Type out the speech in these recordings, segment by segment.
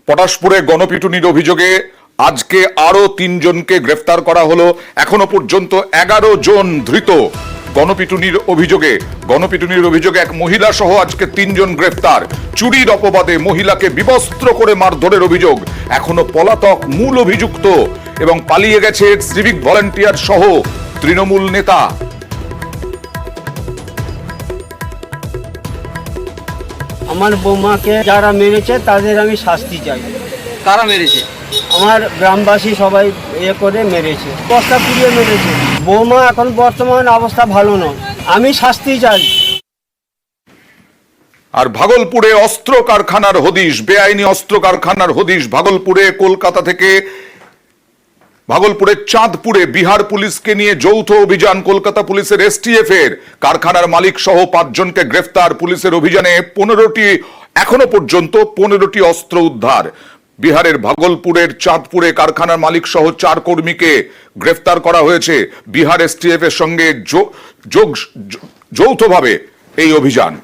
পটাশপুরে গণপিটুনির অভিযোগে আজকে আরো ৩ জনকে গ্রেফতার করা হলো। এখনো পর্যন্ত 11 জন ধৃত। গণপিটুনির অভিযোগে এক মহিলা সহ আজকে ৩ জন গ্রেফতার। চুরির অপবাদে মহিলাকে বিবস্ত্র করে মারধরের অভিযোগ। এখনো পলাতক মূল অভিযুক্ত এবং পালিয়ে গেছে সিভিক ভলান্টিয়ার সহ তৃণমূল নেতা। আমার বৌমাকে যারা মেরেছে তাদের আমি শাস্তি চাই। কারা মেরেছে? আমার গ্রামবাসী সবাই করে মেরেছে, বস্তা পুড়িয়ে মেরেছে। বৌমা এখন বর্তমান অবস্থা ভালো নয়, আমি শাস্তি চাই। আর ভাগলপুরে অস্ত্র কারখানার হদিশ, বেআইনি অস্ত্র কারখানার হদিশ ভাগলপুরে। কলকাতা থেকে ভাগলপুরের চাঁদপুরে বিহার পুলিশকে নিয়ে যৌথ অভিযান কলকাতা পুলিশের এসটিএফ এর। কারখানার মালিক সহ 5 জনকে গ্রেফতার। পুলিশের অভিযানে এখনো পর্যন্ত 15টি অস্ত্র উদ্ধার। বিহারের ভাগলপুরের চাঁদপুরে কারখানার মালিক সহ 4 কর্মীকে গ্রেফতার করা হয়েছে। বিহার এসটিএফ এর সঙ্গে যৌথভাবে এই অভিযান।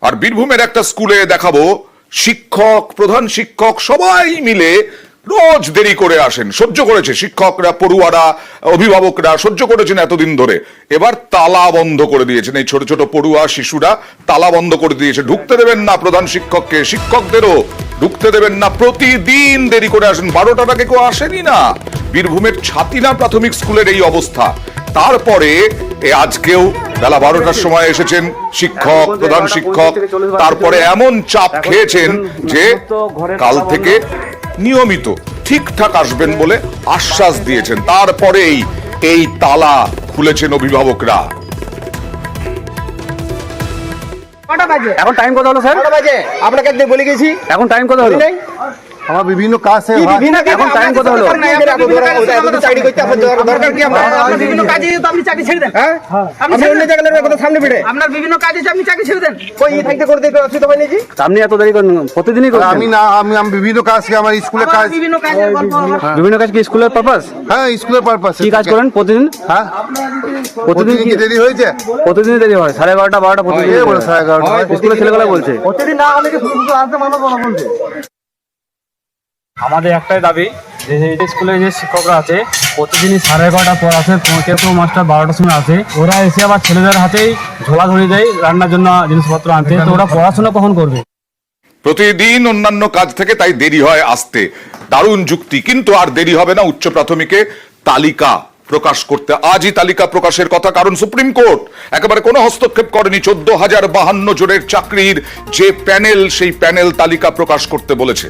আর বীরভূমের একটা স্কুলে দেখাবো, শিক্ষক, প্রধান শিক্ষক সবাই মিলে রোজ দেরি করে আসেন। সহ্য করেছে শিক্ষকরা, পড়ুয়ারা, অভিভাবকরা সহ্য করেছেন এতদিন ধরে। এবার তালা বন্ধ করে দিয়েছেন। এই ছোট ছোট পড়ুয়া শিশুরা তালা বন্ধ করে দিয়েছে। ঢুকতে দেবেন না প্রধান শিক্ষককে, শিক্ষকদেরও ঢুকতে দেবেন না। প্রতিদিন দেরি করে আসেন। 12টার আগে কেউ আসেনি না। বীরভূমের ছাতিনা প্রাথমিক স্কুলের এই অবস্থা। তারপরে আজকেও বেলা 12টার সময় এসেছেন শিক্ষক, প্রধান শিক্ষক। তারপরে এমন চাপ খেয়েছেন যে কাল থেকে নিয়মিত ঠিকঠাক আসবেন বলে আশ্বাস দিয়েছেন। তারপরেই এই তালা খুলেছেন অভিভাবকরা। এখন টাইম কত হলো স্যার? আপনাকে বলে গেছি, এখন টাইম কত হলো? আমার বিভিন্ন কাজ এখন টাইম কত হলো? আপনি এত দেরি করেন প্রতিদিনই? আমি না, আমি বিভিন্ন কাজ, আমার স্কুলের কাজ। বিভিন্ন কাজ কি স্কুলের পারপাস? হ্যাঁ, স্কুলের পারপাস। কি কাজ করেন প্রতিদিন? হ্যাঁ, প্রতিদিন কি দেরি হয়েছে? প্রতিদিন দেরি হয়, 11:30 12টা প্রতিদিন। 11:30 স্কুলের ছেলেগুলো বলছে প্রতিদিন না হলে শুধু আসতে মানা বলছে। আমাদের একটাই দাবি যে এই স্কুলে যে শিক্ষকরা আছে প্রতিদিনই 11:30 পর আসে, কেউ মাস্টার 12টার সময় আসে। ওরা এসে আবার ছেলেদের হাতেই ঝোলা ধরিয়ে দেয় রান্নার জন্য জিনিসপত্র আনতে। তো ওরা পড়াশোনা কখন করবে? প্রতিদিন অন্যান্য কাজ থেকে তাই দেরি হয় আসতে। দারুণ যুক্তি। কিন্তু আর দেরি হবে না উচ্চ প্রাথমিকে তালিকা প্রকাশ করতে। আজই তালিকা প্রকাশের কথা, কারণ সুপ্রিম কোর্ট একেবারে কোনো হস্তক্ষেপ করেনি। 14,052 জনের চাকরির যে প্যানেল, সেই প্যানেল তালিকা প্রকাশ করতে বলেছে।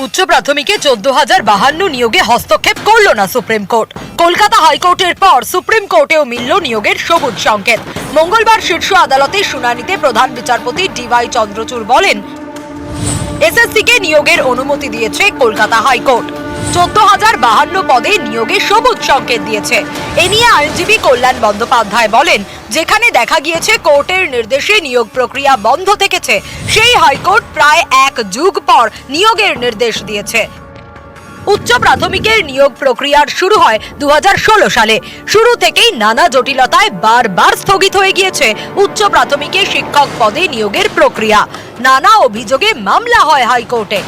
উচ্চ প্রাথমিকে 14,052 নিয়োগে হস্তক্ষেপ করল না সুপ্রিম কোর্ট। কলকাতা হাইকোর্টের পর সুপ্রিম কোর্টেও মিলল নিয়োগের সবুজ সংকেত। মঙ্গলবার শীর্ষ আদালতে শুনানিতে প্রধান বিচারপতি ডিওয়াই চন্দ্রচূড় বলেন, এসএসসিকে নিয়োগের অনুমতি দিয়েছে কলকাতা হাইকোর্ট। 14,052 পদে নিয়োগে সবুজ সংকেত দিয়েছে। এ নিয়ে আইনজীবী কল্যাণ বন্দ্যোপাধ্যায় বলেন, যেখানে দেখা গিয়েছে কোর্টের নির্দেশে নিয়োগ প্রক্রিয়া বন্ধ থেকেছে, সেই হাইকোর্ট প্রায় 1 যুগ পর নিয়োগের নির্দেশ দিয়েছে। উচ্চ প্রাথমিকের নিয়োগ প্রক্রিয়ার শুরু হয় 2016 সালে। শুরু থেকেই নানা জটিলতায় বারবার স্থগিত হয়ে গিয়েছে উচ্চ প্রাথমিকে শিক্ষক পদে নিয়োগের প্রক্রিয়া। নানা অভিযোগে মামলা হয় হাইকোর্টে।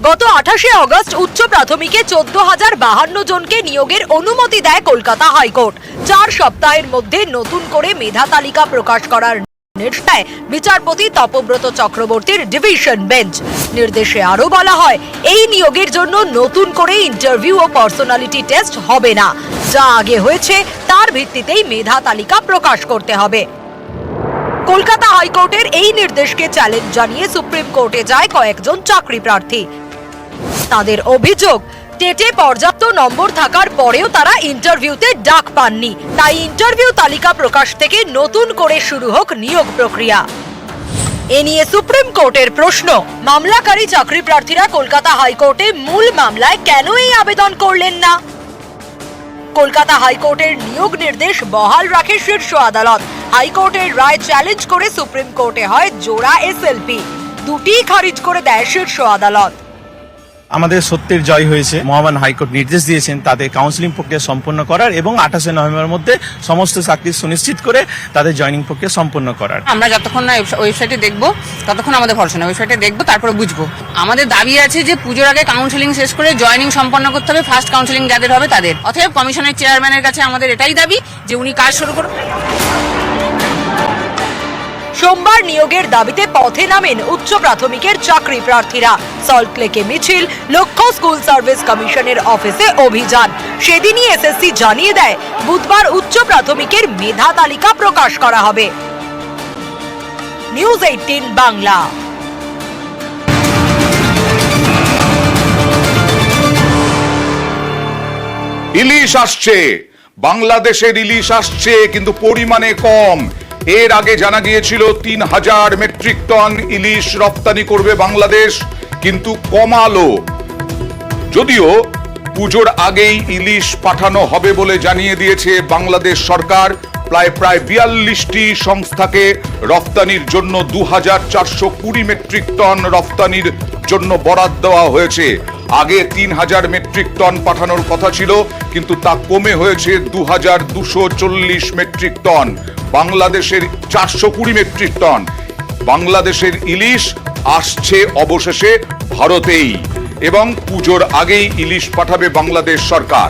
গত 28শে অগস্ট উচ্চ প্রাথমিকে 14,052 জনকে নিয়োগের অনুমতি দেয় কলকাতা হাইকোর্ট। 4 সপ্তাহের মধ্যে নতুন করে মেধা তালিকা প্রকাশ করার নির্দেশ দেয় বিচারপতি তপব্রত চক্রবর্তীর ডিভিশন বেঞ্চ। নির্দেশে আরো বলা হয়, এই নিয়োগের জন্য নতুন করে ইন্টারভিউ ও পার্সোনালিটি টেস্ট হবে না। যা আগে হয়েছে তার ভিত্তিতেই মেধা তালিকা প্রকাশ করতে হবে। কলকাতা হাইকোর্টের এই নির্দেশকে চ্যালেঞ্জ জানিয়ে সুপ্রিম কোর্টে যায় কয়েকজন চাকরি প্রার্থী। তাদের অভিযোগ, টেটে পর্যাপ্ত নম্বর থাকার পরেও তারা ইন্টারভিউতে ডাক পাননি। তাই ইন্টারভিউ তালিকা প্রকাশ থেকে নতুন করে শুরু হোক নিয়োগ প্রক্রিয়া। এ নিয়ে সুপ্রিম কোর্টের প্রশ্ন, মামলাকারী চাকরি প্রার্থীরা কলকাতা হাইকোর্টে মূল মামলায় কেন এই আবেদন করলেন না? কলকাতা হাইকোর্টের নিয়োগ নির্দেশ বহাল রাখে শীর্ষ আদালত। হাইকোর্টের রায় চ্যালেঞ্জ করে সুপ্রিম কোর্টে হয় জোড়া এসএলপি। দুটি খারিজ করে দেয় শীর্ষ আদালত। আমাদের সত্যের জয় হয়েছে। মহামান্য হাইকোর্ট নির্দেশ দিয়েছেন তাদের কাউন্সিলিং প্রক্রিয়া সম্পন্ন করার এবং 28শে নভেম্বরের মধ্যে সমস্ত চাকরি সুনিশ্চিত করে তাদের জয়েনিং প্রক্রিয়া সম্পন্ন করার। আমরা যতক্ষণ না ওয়েবসাইটে দেখবো ততক্ষণ আমাদের ভরসা না, ওয়েবসাইটে দেখবো তারপরে বুঝবো। আমাদের দাবি আছে যে পুজোর আগে কাউন্সিলিং শেষ করে জয়েনিং সম্পন্ন করতে হবে, ফার্স্ট কাউন্সিলিং যাদের হবে তাদের। অতএব কমিশনের চেয়ারম্যানের কাছে আমাদের এটাই দাবি যে উনি কাজ শুরু করুন। সোমবার নিয়োগের দাবিতে পথে নামেন উচ্চ প্রাথমিকের চাকরি প্রার্থীরা। সল্টলেকে মিছিল, লক্ষ্য স্কুল সার্ভিস কমিশনের অফিসে অভিযান। সেদিনই এসএসসি জানিয়ে দেয় বুধবার উচ্চ প্রাথমিকের মেধা তালিকা প্রকাশ করা হবে। নিউজ 18 বাংলা। ইলিশ আসছে, বাংলাদেশের ইলিশ আসছে, কিন্তু পরিমাণে কম। এর আগে জানা গিয়েছিল 3000 মেট্রিক টন ইলিশ রপ্তানি করবে বাংলাদেশ, কিন্তু কমালো। যদিও পুজোর আগেই ইলিশ পাঠানো হবে বলে জানিয়ে দিয়েছে বাংলাদেশ সরকার। প্রায় 42টি সংস্থাকে রপ্তানির জন্য 2420 মেট্রিক টন রপ্তানির জন্য বরাদ্দ দেওয়া হয়েছে। আগে 3000 মেট্রিক টন পাঠানোর কথা ছিল, কিন্তু তা কমে হয়েছে 2240 মেট্রিক টন। বাংলাদেশের 420 মেট্রিক টন। বাংলাদেশের ইলিশ আসছে অবশেষে ভারতেই, এবং পুজোর আগেই ইলিশ পাঠাবে বাংলাদেশ সরকার।